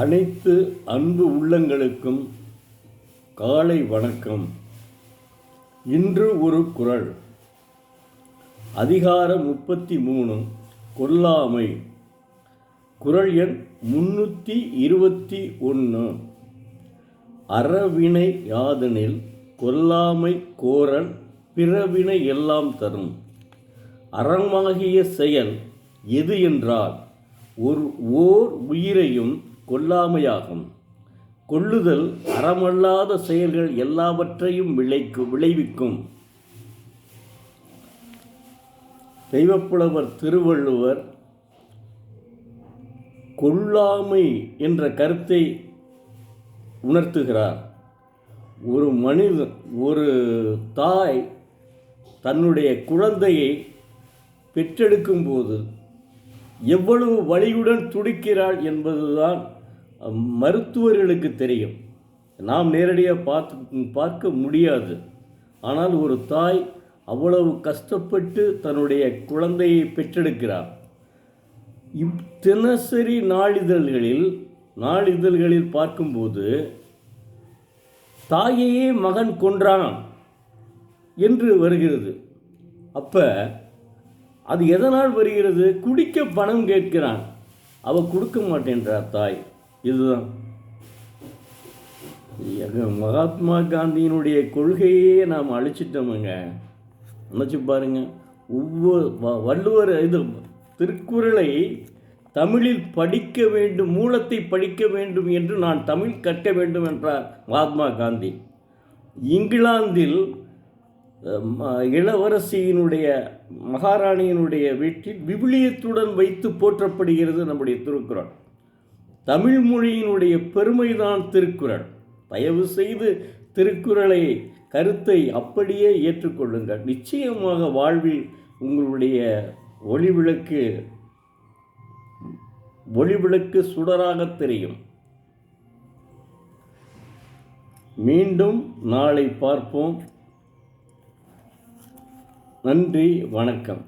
அனைத்து அன்பு உள்ளங்களுக்கும் காலை வணக்கம். இன்று ஒரு குறள். அதிகாரம் 33 கொல்லாமை. குறள் எண் 321. அறவினை யாதெனில் கொல்லாமை கோரல் பிறவினை எல்லாம் தரும். அறமாகிய செயல் எது என்றால் ஓர் உயிரையும் கொல்லாமையாகும். கொல்லுதல் அறமல்லாத செயல்கள் எல்லாவற்றையும் விளைவிக்கும். தெய்வப்புலவர் திருவள்ளுவர் கொல்லாமை என்ற கருத்தை உணர்த்துகிறார். ஒரு தாய் தன்னுடைய குழந்தையை பெற்றெடுக்கும்போது எவ்வளவு வலியுடன் துடிக்கிறாள் என்பதுதான் மருத்துவர்களுக்கு தெரியும். நாம் நேரடியாக பார்க்க முடியாது. ஆனால் ஒரு தாய் அவ்வளவு கஷ்டப்பட்டு தன்னுடைய குழந்தையை பெற்றெடுக்கிறார். தினசரி நாளிதழ்களில் பார்க்கும்போது தாயையே மகன் கொன்றான் என்று வருகிறது. அப்போ அது எதனால் வருகிறது? குடிக்க பணம் கேட்கிறான், அவள் கொடுக்க மாட்டேன்றார் தாய். இதுதான் மகாத்மா காந்தியினுடைய கொள்கையே நாம் அழிச்சிட்டோமுங்க. நினச்சி பாருங்க. வள்ளுவர் திருக்குறளை தமிழில் படிக்க வேண்டும், மூலத்தை படிக்க வேண்டும் என்று நான் தமிழ் கற்க வேண்டும் என்றார் மகாத்மா காந்தி. இங்கிலாந்தில் இளவரசியினுடைய மகாராணியினுடைய வீட்டில் விவிலியத்துடன் வைத்து போற்றப்படுகிறது நம்முடைய திருக்குறள். தமிழ் மொழியினுடைய பெருமைதான் திருக்குறள். தயவு செய்து திருக்குறளை கருத்தை அப்படியே ஏற்றுக்கொள்ளுங்கள். நிச்சயமாக வாழ்வில் உங்களுடைய ஒளிவிளக்கு சுடராக தெரியும். மீண்டும் நாளை பார்ப்போம். நன்றி, வணக்கம்.